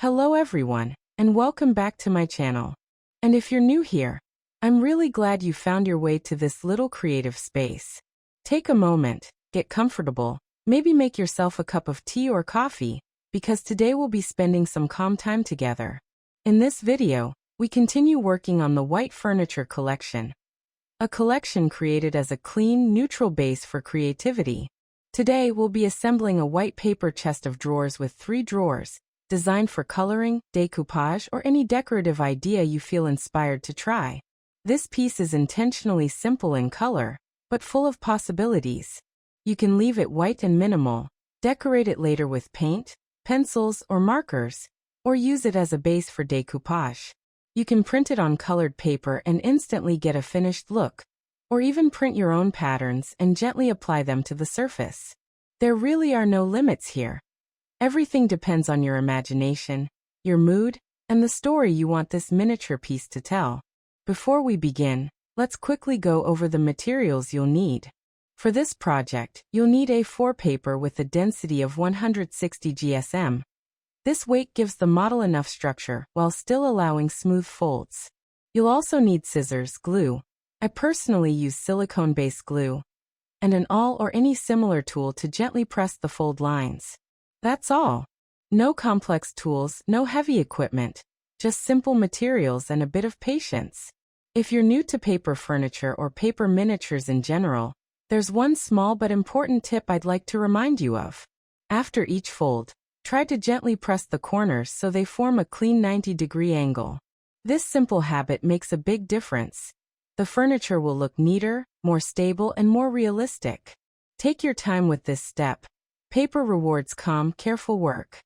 Hello everyone, and welcome back to my channel. And if you're new here, I'm really glad you found your way to this little creative space. Take a moment, get comfortable, maybe make yourself a cup of tea or coffee, because today we'll be spending some calm time together. In this video, we continue working on the white furniture collection. A collection created as a clean, neutral base for creativity. Today we'll be assembling a white paper chest of drawers with 3 drawers, designed for coloring, decoupage, or any decorative idea you feel inspired to try. This piece is intentionally simple in color, but full of possibilities. You can leave it white and minimal, decorate it later with paint, pencils, or markers, or use it as a base for decoupage. You can print it on colored paper and instantly get a finished look, or even print your own patterns and gently apply them to the surface. There really are no limits here. Everything depends on your imagination, your mood, and the story you want this miniature piece to tell. Before we begin, let's quickly go over the materials you'll need. For this project, you'll need A4 paper with a density of 160 GSM. This weight gives the model enough structure while still allowing smooth folds. You'll also need scissors, glue. I personally use silicone-based glue, and an awl or any similar tool to gently press the fold lines. That's all. No complex tools, no heavy equipment, just simple materials and a bit of patience. If you're new to paper furniture or paper miniatures in general, there's one small but important tip I'd like to remind you of. After each fold, try to gently press the corners so they form a clean 90-degree angle. This simple habit makes a big difference. The furniture will look neater, more stable, and more realistic. Take your time with this step. Paper rewards calm, careful work.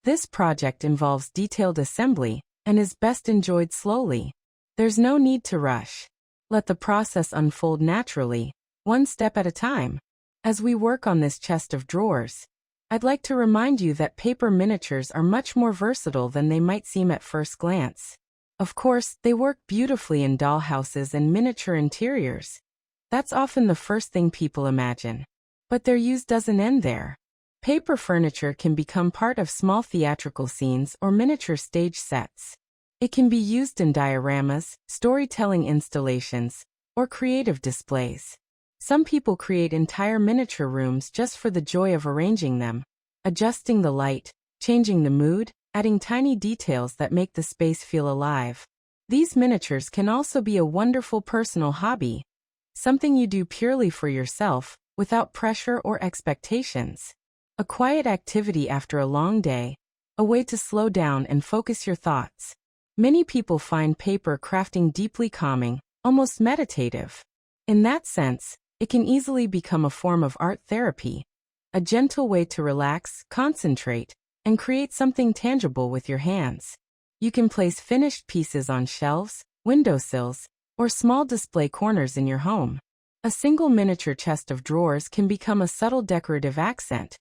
This project involves detailed assembly and is best enjoyed slowly. There's no need to rush. Let the process unfold naturally, one step at a time. As we work on this chest of drawers, I'd like to remind you that paper miniatures are much more versatile than they might seem at first glance. Of course, they work beautifully in dollhouses and miniature interiors. That's often the first thing people imagine. But their use doesn't end there. Paper furniture can become part of small theatrical scenes or miniature stage sets. It can be used in dioramas, storytelling installations, or creative displays. Some people create entire miniature rooms just for the joy of arranging them, adjusting the light, changing the mood, adding tiny details that make the space feel alive. These miniatures can also be a wonderful personal hobby, something you do purely for yourself, without pressure or expectations. A quiet activity after a long day, a way to slow down and focus your thoughts. Many people find paper crafting deeply calming, almost meditative. In that sense, it can easily become a form of art therapy, a gentle way to relax, concentrate, and create something tangible with your hands. You can place finished pieces on shelves, windowsills, or small display corners in your home. A single miniature chest of drawers can become a subtle decorative accent,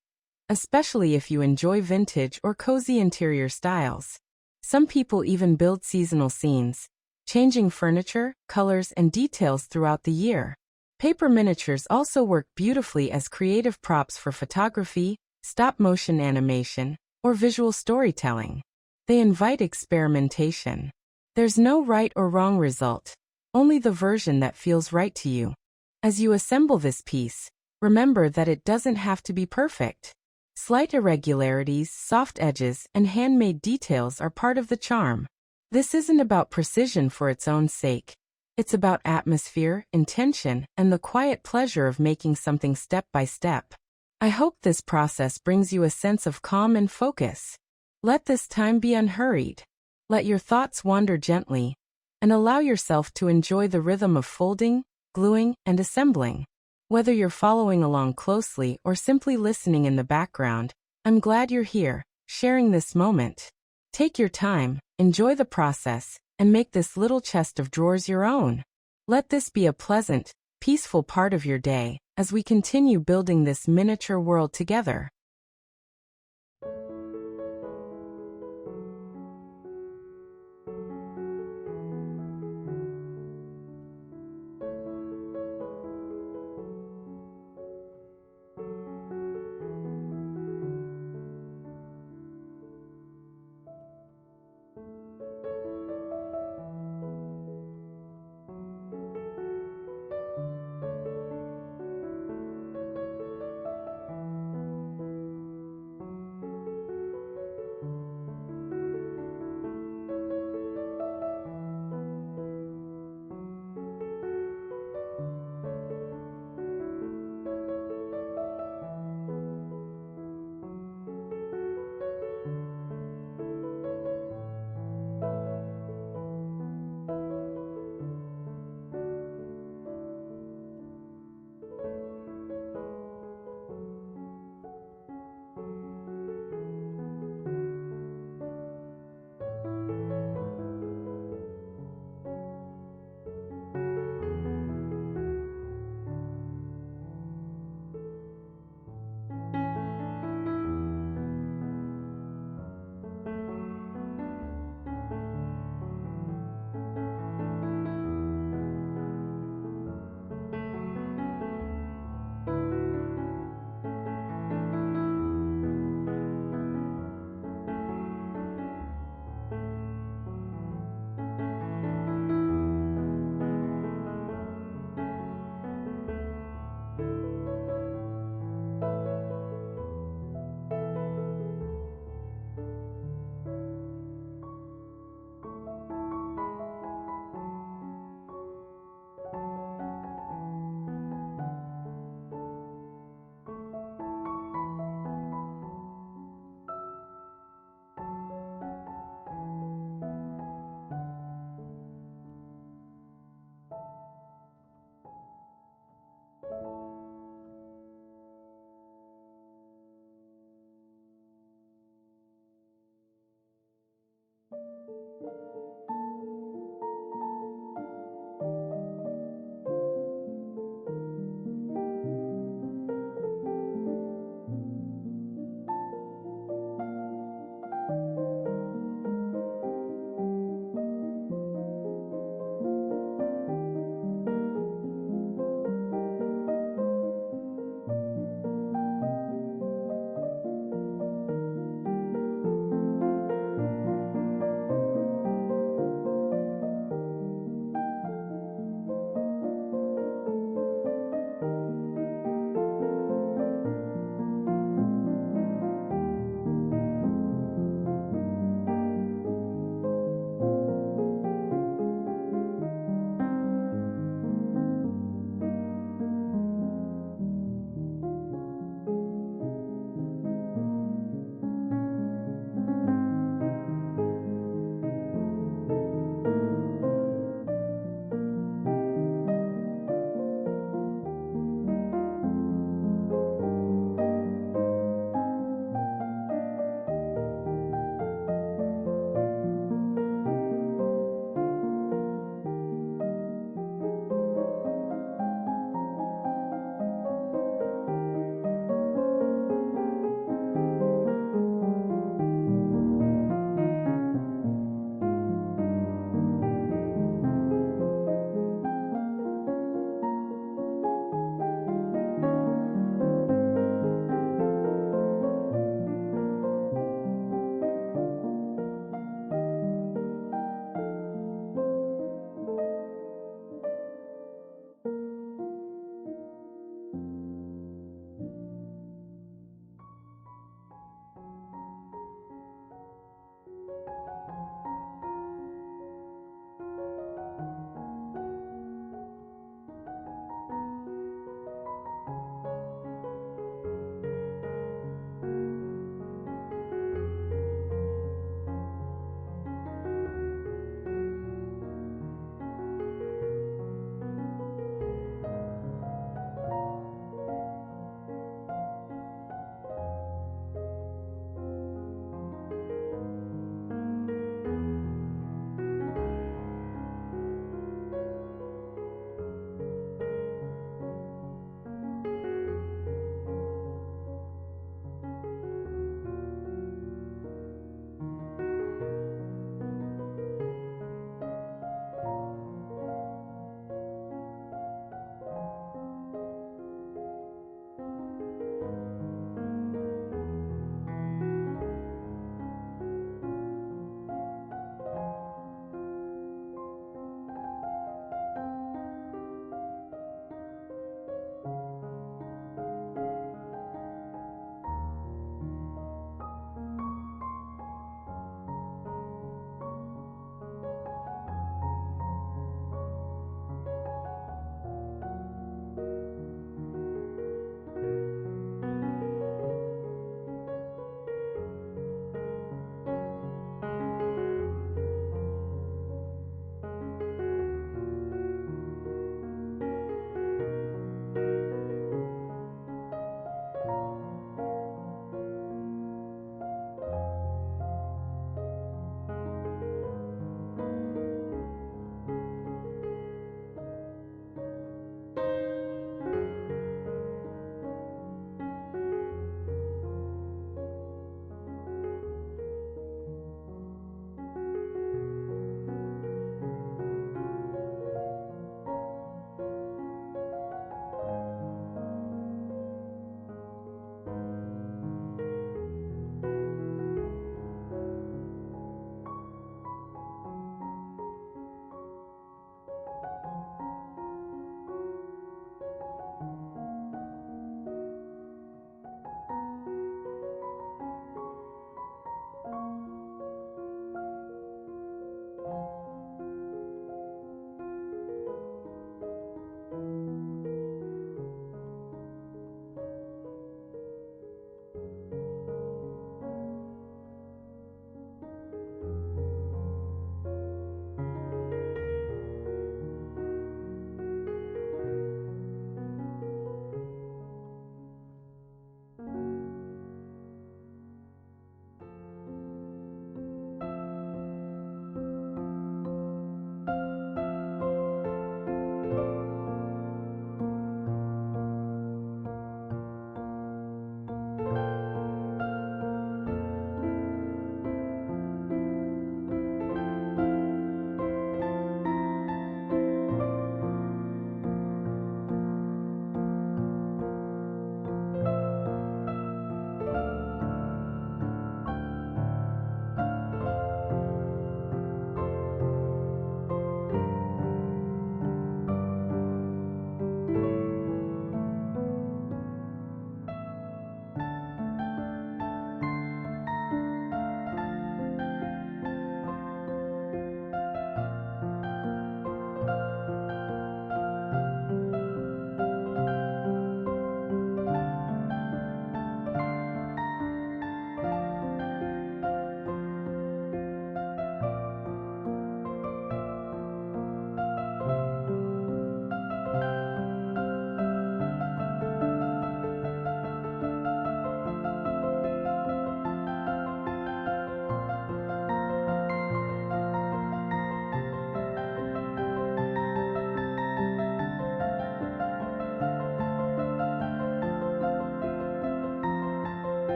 especially if you enjoy vintage or cozy interior styles. Some people even build seasonal scenes, changing furniture, colors, and details throughout the year. Paper miniatures also work beautifully as creative props for photography, stop-motion animation, or visual storytelling. They invite experimentation. There's no right or wrong result, only the version that feels right to you. As you assemble this piece, remember that it doesn't have to be perfect. Slight irregularities, soft edges, and handmade details are part of the charm. This isn't about precision for its own sake. It's about atmosphere, intention, and the quiet pleasure of making something step by step. I hope this process brings you a sense of calm and focus. Let this time be unhurried. Let your thoughts wander gently, and allow yourself to enjoy the rhythm of folding, gluing, and assembling. Whether you're following along closely or simply listening in the background, I'm glad you're here, sharing this moment. Take your time, enjoy the process, and make this little chest of drawers your own. Let this be a pleasant, peaceful part of your day as we continue building this miniature world together.